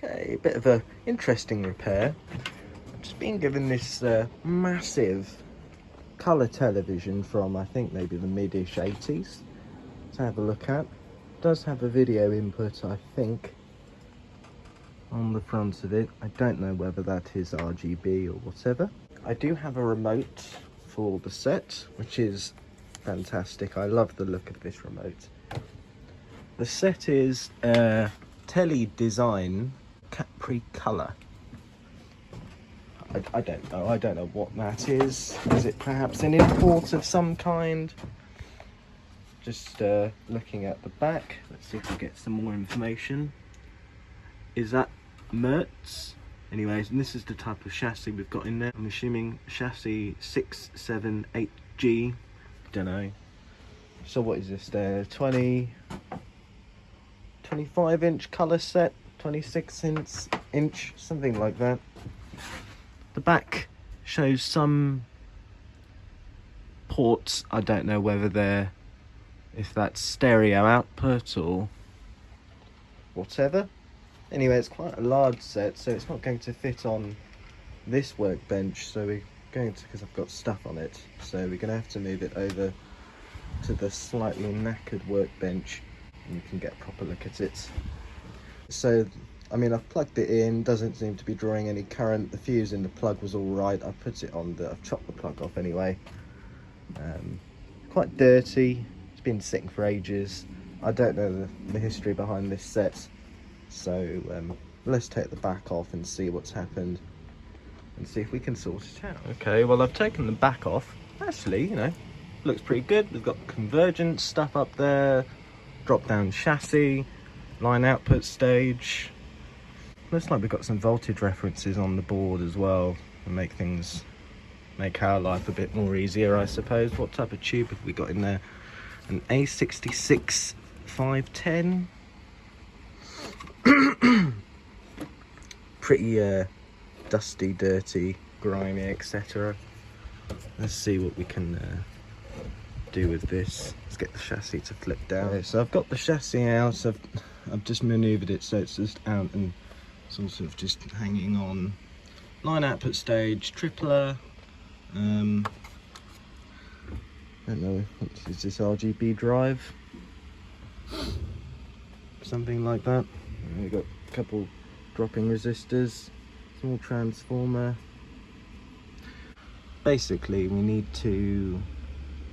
Okay, a bit of a interesting repair. I've just been given this massive colour television from, I think, maybe the mid-ish 80s to have a look at. It does have a video input, I think, on the front of it. I don't know whether that is RGB or whatever. I do have a remote for the set, which is fantastic. I love the look of this remote. The set is Telly Design Capri Color. I don't know what that is. Is it perhaps an import of some kind? Just looking at the back, let's see if we get some more information. Is that Metz? Anyways, and this is the type of chassis we've got in there. I'm assuming chassis 678G. Don't know. So what is this there? 25-inch colour set, 26-inch, something like that. The back shows some ports. I don't know whether if that's stereo output or whatever. Anyway, it's quite a large set, so it's not going to fit on this workbench. So we're going to, because I've got stuff on it, so we're going to have to move it over to the slightly knackered workbench. And you can get a proper look at it. So, I mean, I've plugged it in, doesn't seem to be drawing any current. The fuse in the plug was all right. I put it on I've chopped the plug off anyway. Quite dirty. It's been sitting for ages. I don't know the history behind this set. So let's take the back off and see what's happened and see if we can sort it out. Okay, well, I've taken the back off. Actually, you know, looks pretty good. We've got convergence stuff up there. Drop down chassis, line output stage. Looks like we've got some voltage references on the board as well, and make our life a bit more easier, I suppose. What type of tube have we got in there? An A66 510. Pretty dusty, dirty, grimy, etc. Let's see what we can do with this. Let's get the chassis to flip down. Okay, so I've got the chassis out. I've just manoeuvred it so it's just out and sort of just hanging on. Line output stage, tripler. I don't know, what is this, RGB drive? Something like that. We've got a couple dropping resistors, small transformer. Basically, we need to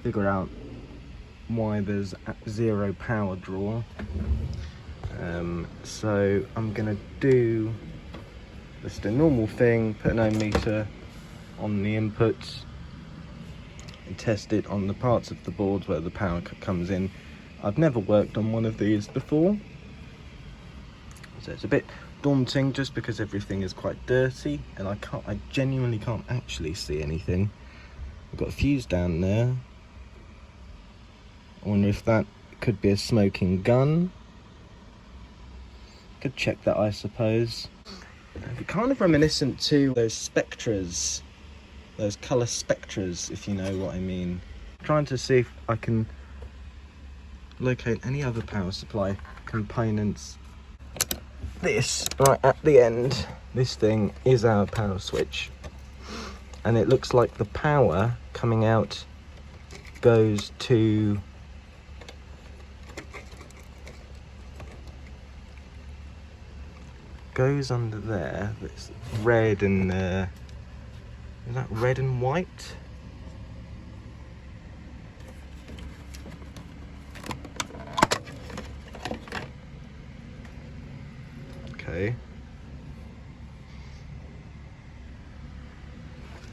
figure out why there's zero power draw. So I'm gonna do just a normal thing, put an ohm meter on the inputs and test it on the parts of the board where the power comes in. I've never worked on one of these before, so it's a bit daunting just because everything is quite dirty and I genuinely can't actually see anything. I've got a fuse down there. I wonder if that could be a smoking gun. Could check that, I suppose. Kind of reminiscent to those spectras, those colour spectras, if you know what I mean. Trying to see if I can locate any other power supply components. This, right at the end, this thing is our power switch. And it looks like the power coming out goes under there. It's red and is that red and white? Okay.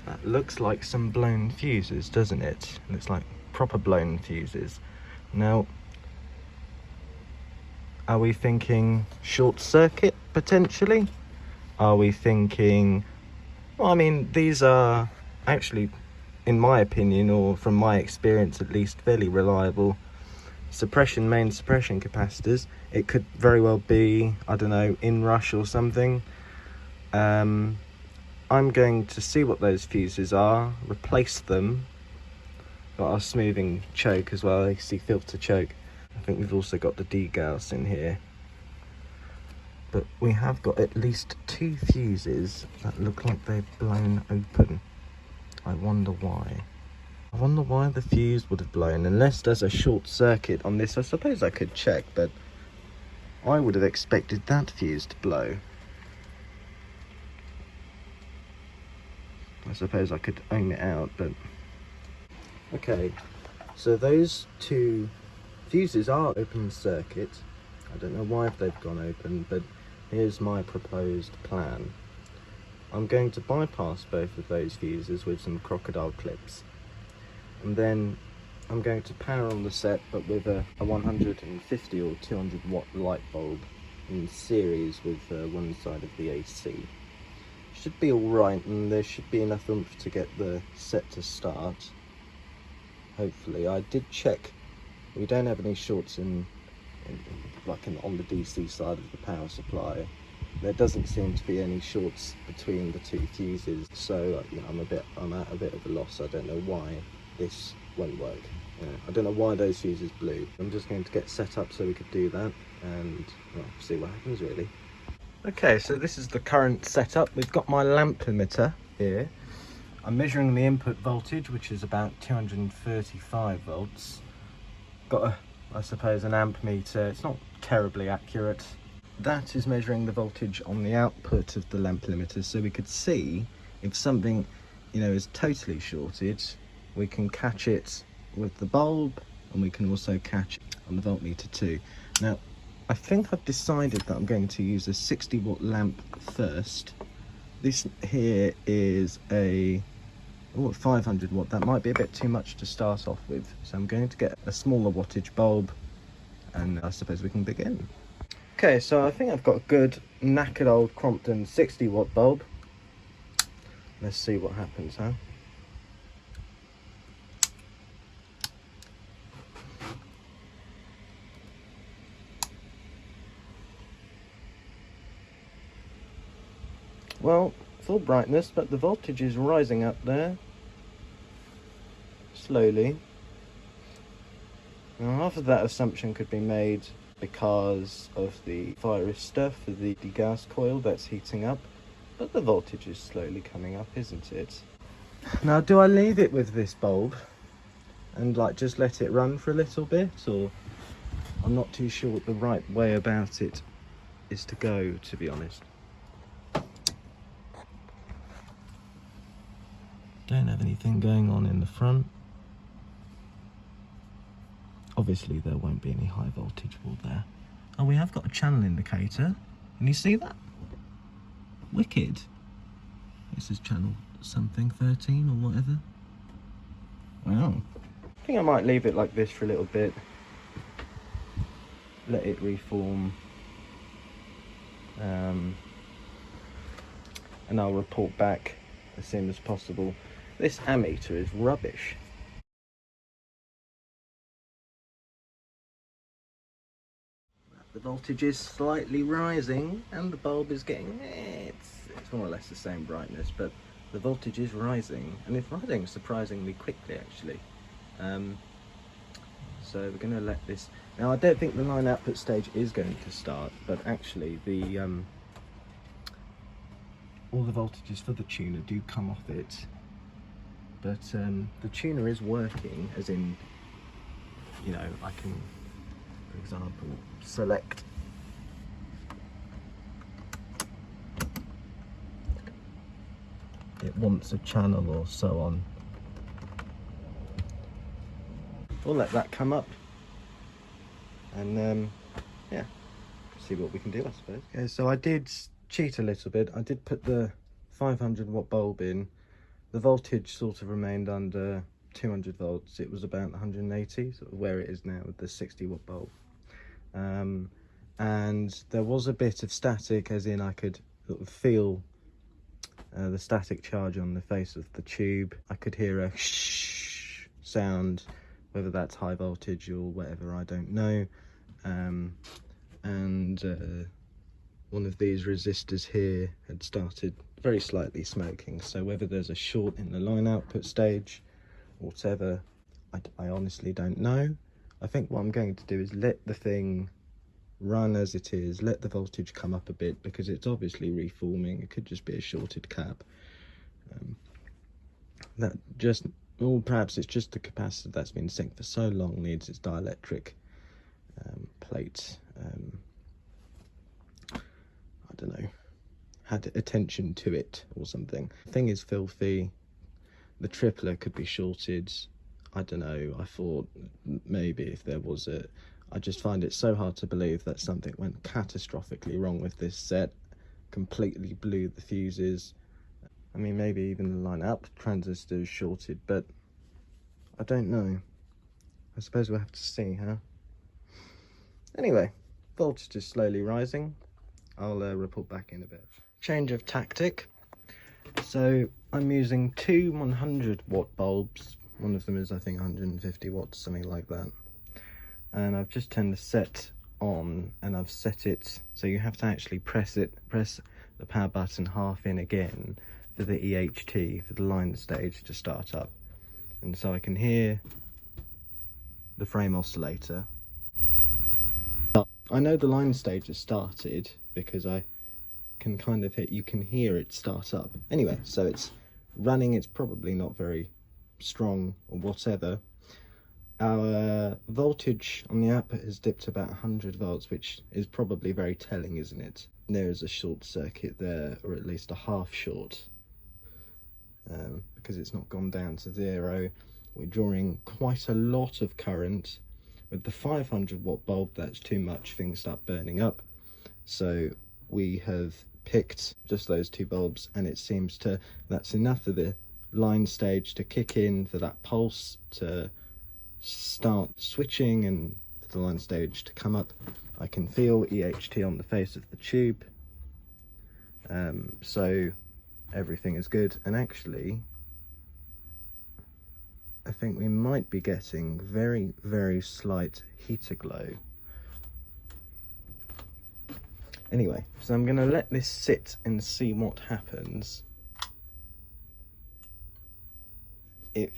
That looks like some blown fuses, doesn't it? Looks like proper blown fuses. Now, are we thinking short circuit potentially? Are we thinking, well, I mean, these are actually, in my opinion, or from my experience at least, fairly reliable main suppression capacitors. It could very well be, I don't know, inrush or something. I'm going to see what those fuses are, replace them. Got our smoothing choke as well, AC filter choke. I think we've also got the degauss in here. but we have got at least 2 fuses that look like they've blown open. I wonder why. I wonder why the fuse would have blown, unless there's a short circuit on this. I suppose I could check, but I would have expected that fuse to blow. I suppose I could ohm it out, but... Okay, so those 2 fuses are open circuit. I don't know why they've gone open, but here's my proposed plan. I'm going to bypass both of those fuses with some crocodile clips, and then I'm going to power on the set, but with a 150 or 200 watt light bulb in series with one side of the AC. Should be alright, and there should be enough oomph to get the set to start. Hopefully. I did check, we don't have any shorts on the DC side of the power supply. There doesn't seem to be any shorts between the 2 fuses, so you know, I'm at a bit of a loss. I don't know why this won't work. I don't know why those fuses blew. I'm just going to get set up so we could do that, and well, see what happens really. Okay, so this is the current setup. We've got my lamp limiter here. I'm measuring the input voltage, which is about 235 volts. Got I suppose an amp meter. It's not terribly accurate. That is measuring the voltage on the output of the lamp limiter, so we could see if something, you know, is totally shorted. We can catch it with the bulb, and we can also catch it on the voltmeter too. Now, I think I've decided that I'm going to use a 60 watt lamp first. This here is a 500 watt. That might be a bit too much to start off with, so I'm going to get a smaller wattage bulb, and I suppose we can begin. Okay, so I think I've got a good knackered old Crompton 60 watt bulb. Let's see what happens, huh? Well, full brightness, but the voltage is rising up there slowly. Now, half of that assumption could be made because of the virus stuff for the gas coil that's heating up, but the voltage is slowly coming up, isn't it? Now, do I leave it with this bulb and like just let it run for a little bit, or I'm not too sure what the right way about it is to go, to be honest. Don't have anything going on in the front. Obviously there won't be any high voltage wall there. Oh, we have got a channel indicator. Can you see that? Wicked. This is channel something 13 or whatever. Wow. I think I might leave it like this for a little bit. Let it reform. And I'll report back as soon as possible. This ammeter is rubbish. The voltage is slightly rising, and the bulb is getting, it's more or less the same brightness, but the voltage is rising, and it's rising surprisingly quickly actually. So we're going to let this, now I don't think the line output stage is going to start, but actually the all the voltages for the tuner do come off it, but the tuner is working, as in, you know, I can, for example, select it wants a channel or so on. We'll let that come up, and yeah, see what we can do, I suppose. Okay, so I did cheat a little bit. I did put the 500 watt bulb in. The voltage sort of remained under 200 volts. It was about 180, sort of where it is now with the 60 watt bulb. And there was a bit of static, as in I could sort of feel the static charge on the face of the tube. I could hear a shh sound, whether that's high voltage or whatever, I don't know. One of these resistors here had started very slightly smoking, so whether there's a short in the line output stage or whatever, I honestly don't know. I think what I'm going to do is let the thing run as it is, let the voltage come up a bit, because it's obviously reforming. It could just be a shorted cap. That just, or perhaps it's just the capacitor that's been synced for so long needs its dielectric plate. I don't know, had attention to it or something. The thing is filthy. The tripler could be shorted. I don't know. I thought maybe if there was a, I just find it so hard to believe that something went catastrophically wrong with this set, completely blew the fuses. I mean, maybe even the line out transistors shorted, but I don't know. I suppose we'll have to see, huh? Anyway, voltage is slowly rising. I'll report back in a bit. Change of tactic. So I'm using two 100 watt bulbs. One of them is, I think, 150 watts, something like that. And I've just turned the set on, and I've set it so you have to actually press the power button half in again for the EHT, for the line stage to start up. And so I can hear the frame oscillator. I know the line stage has started because I can kind of you can hear it start up. Anyway, so it's running. It's probably not very strong or whatever. Our voltage on the output has dipped about 100 volts, which is probably very telling, isn't it? There is a short circuit there, or at least a half short, because it's not gone down to zero. We're drawing quite a lot of current. With the 500 watt bulb, that's too much, things start burning up. So we have picked just those two bulbs, and it seems that's enough for the line stage to kick in, for that pulse to start switching, and for the line stage to come up. I can feel EHT on the face of the tube, so everything is good. And actually, I think we might be getting very, very slight heater glow. Anyway, so I'm going to let this sit and see what happens. If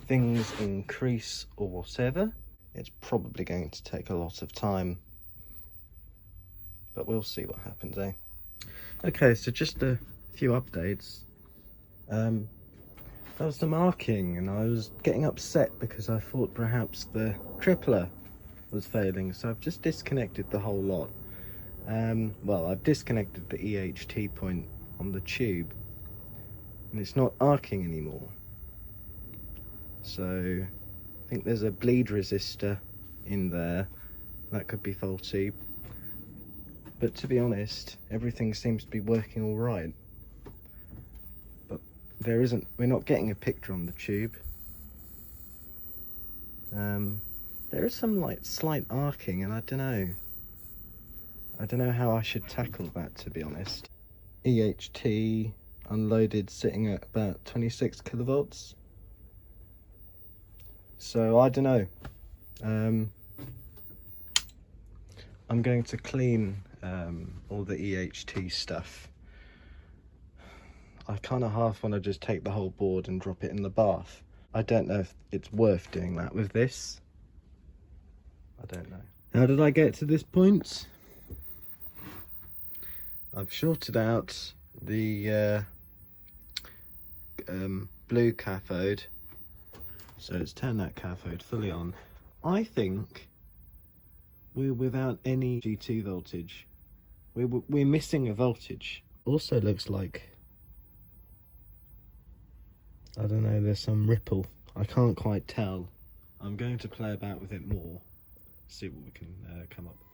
things increase or whatever, it's probably going to take a lot of time, but we'll see what happens, eh? Okay, so just a few updates. That was the marking, and I was getting upset because I thought perhaps the tripler was failing, so I've just disconnected the whole lot. Well, I've disconnected the EHT point on the tube, and it's not arcing anymore. So I think there's a bleed resistor in there that could be faulty, but to be honest, everything seems to be working all right. But we're not getting a picture on the tube. There is some slight arcing, and I don't know how I should tackle that, to be honest. EHT unloaded sitting at about 26 kilovolts. So I don't know. I'm going to clean all the EHT stuff. I kind of half want to just take the whole board and drop it in the bath. I don't know if it's worth doing that with this. I don't know. How did I get to this point? I've shorted out the blue cathode, so it's turned that cathode fully on. I think we're without any G2 voltage. We're missing a voltage. Also looks like, I don't know, there's some ripple. I can't quite tell. I'm going to play about with it more, see what we can come up with.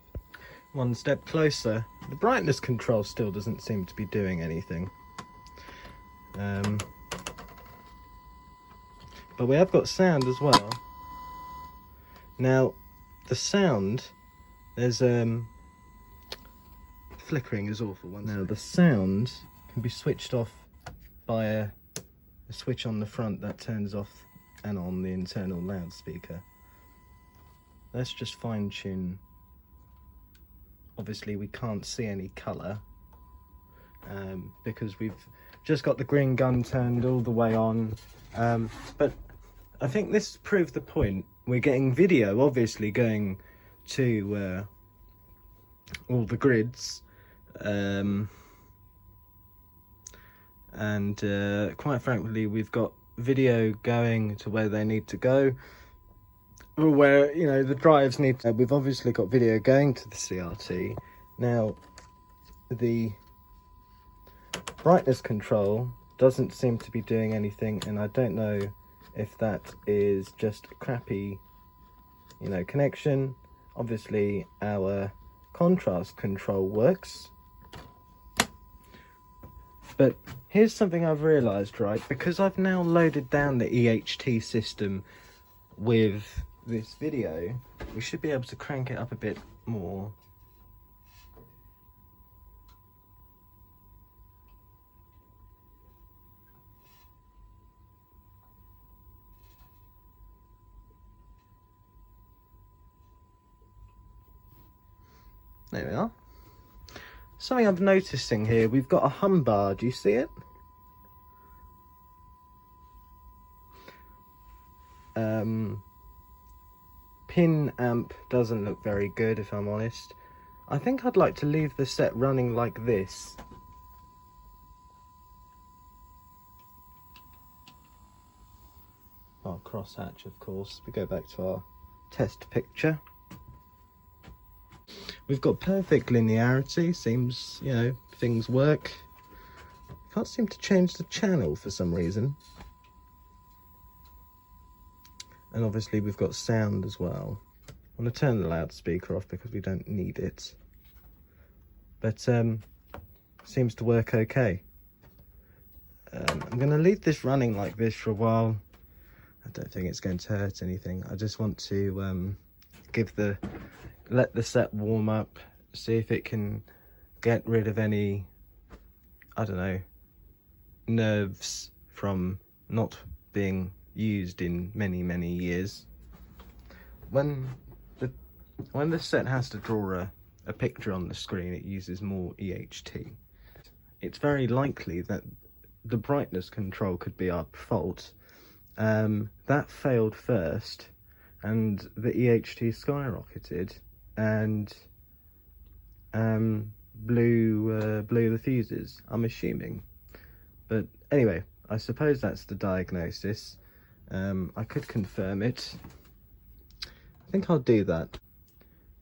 One step closer. The brightness control still doesn't seem to be doing anything. But we have got sound as well. Now, the sound, there's flickering is awful. Now the sound can be switched off by a switch on the front that turns off and on the internal loudspeaker. Let's just fine tune. Obviously we can't see any colour because we've just got the green gun turned all the way on, but I think this proved the point. We're getting video obviously going to all the grids, and quite frankly, we've got video going to where they need to go, or where, you know, the drives need to. We've obviously got video going to the CRT. Now, the brightness control doesn't seem to be doing anything, and I don't know if that is just a crappy, you know, connection. Obviously our contrast control works, but here's something I've realized, right? Because I've now loaded down the EHT system with this video, we should be able to crank it up a bit more. There we are. Something I'm noticing here, we've got a hum bar, do you see it? Pin amp doesn't look very good, if I'm honest. I think I'd like to leave the set running like this. Our crosshatch, of course. We go back to our test picture. We've got perfect linearity, seems, you know, things work. Can't seem to change the channel for some reason. And obviously we've got sound as well. I'm going to turn the loudspeaker off because we don't need it. But seems to work okay. I'm going to leave this running like this for a while. I don't think it's going to hurt anything. I just want to let the set warm up, see if it can get rid of any, I don't know, nerves from not being used in many years. When the set has to draw a picture on the screen, it uses more EHT. It's very likely that the brightness control could be our fault. That failed first, and the EHT skyrocketed and blew the fuses, I'm assuming. But anyway, I suppose that's the diagnosis. I could confirm it. I think I'll do that.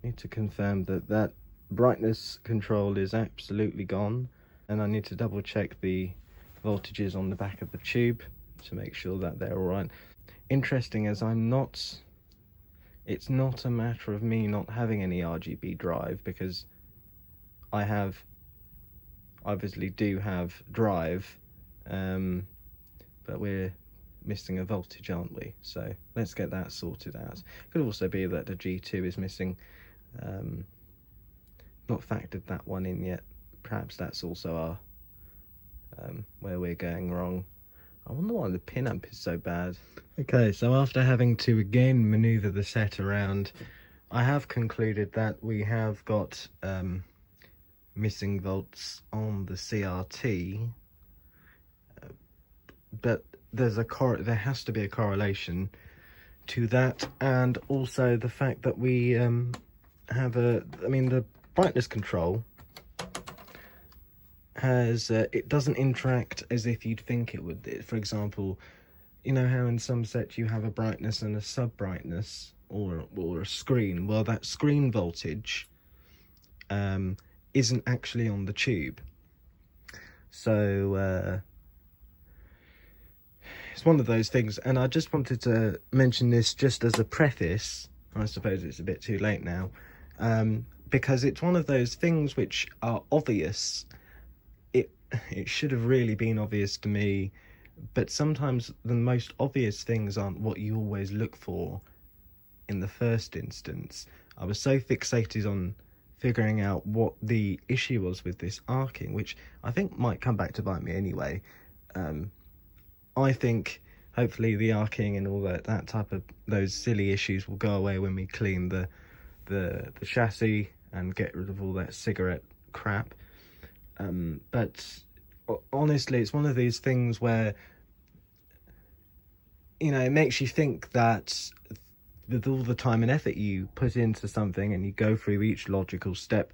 Need to confirm that brightness control is absolutely gone, and I need to double check the voltages on the back of the tube to make sure that they're all right. Interesting, as it's not a matter of me not having any RGB drive, because I obviously do have drive, but we're missing a voltage, aren't we? So let's get that sorted out. Could also be that the G2 is missing. Not factored that one in yet. Perhaps that's also our where we're going wrong. I wonder why the pin amp is so bad. Okay, so after having to again maneuver the set around, I have concluded that we have got missing volts on the CRT, but there has to be a correlation to that, and also the fact that we have the brightness control has it doesn't interact as if you'd think it would. For example, you know how in some sets you have a brightness and a sub brightness, or a screen. Well, that screen voltage isn't actually on the tube, so it's one of those things. And I just wanted to mention this just as a preface. I suppose it's a bit too late now, because it's one of those things which are obvious. It should have really been obvious to me, but sometimes the most obvious things aren't what you always look for in the first instance. I was so fixated on figuring out what the issue was with this arcing, which I think might come back to bite me anyway. I think hopefully the arcing and all that type of those silly issues will go away when we clean the chassis and get rid of all that cigarette crap. But honestly, it's one of these things where, you know, it makes you think that with all the time and effort you put into something and you go through each logical step,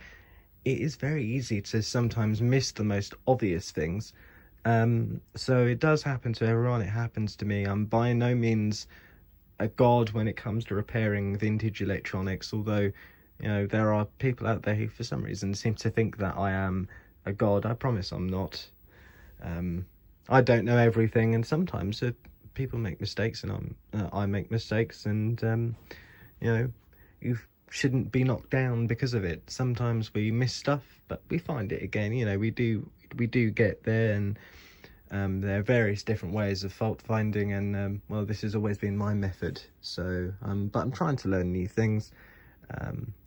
it is very easy to sometimes miss the most obvious things. So it does happen to everyone. It happens to me. I'm by no means a god when it comes to repairing vintage electronics, although, you know, there are people out there who for some reason seem to think that I am a god. I promise I'm not. I don't know everything, and sometimes people make mistakes, and I make mistakes, and you know, you shouldn't be knocked down because of it. Sometimes we miss stuff, but we find it again. You know, we do get there, and there are various different ways of fault finding, and well, this has always been my method. So, but I'm trying to learn new things,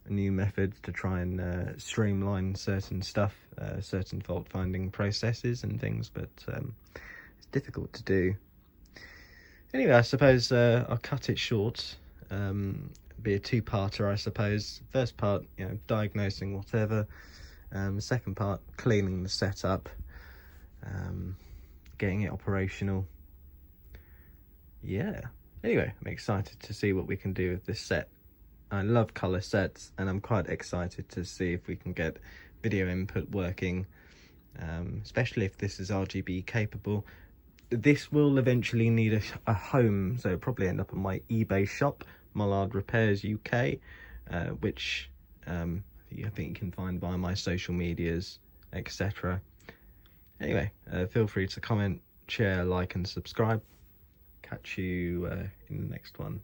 new methods to try and streamline certain stuff, certain fault finding processes and things, but it's difficult to do. Anyway, I suppose I'll cut it short. Be a two-parter, I suppose. First part, you know, diagnosing whatever. Second part, cleaning the setup, getting it operational. Yeah. Anyway, I'm excited to see what we can do with this set. I love colour sets, and I'm quite excited to see if we can get video input working, especially if this is RGB capable. This will eventually need a home, so it'll probably end up on my eBay shop, Mullard Repairs UK, which I think you can find via my social medias, etc. Anyway, feel free to comment, share, like and subscribe. Catch you in the next one.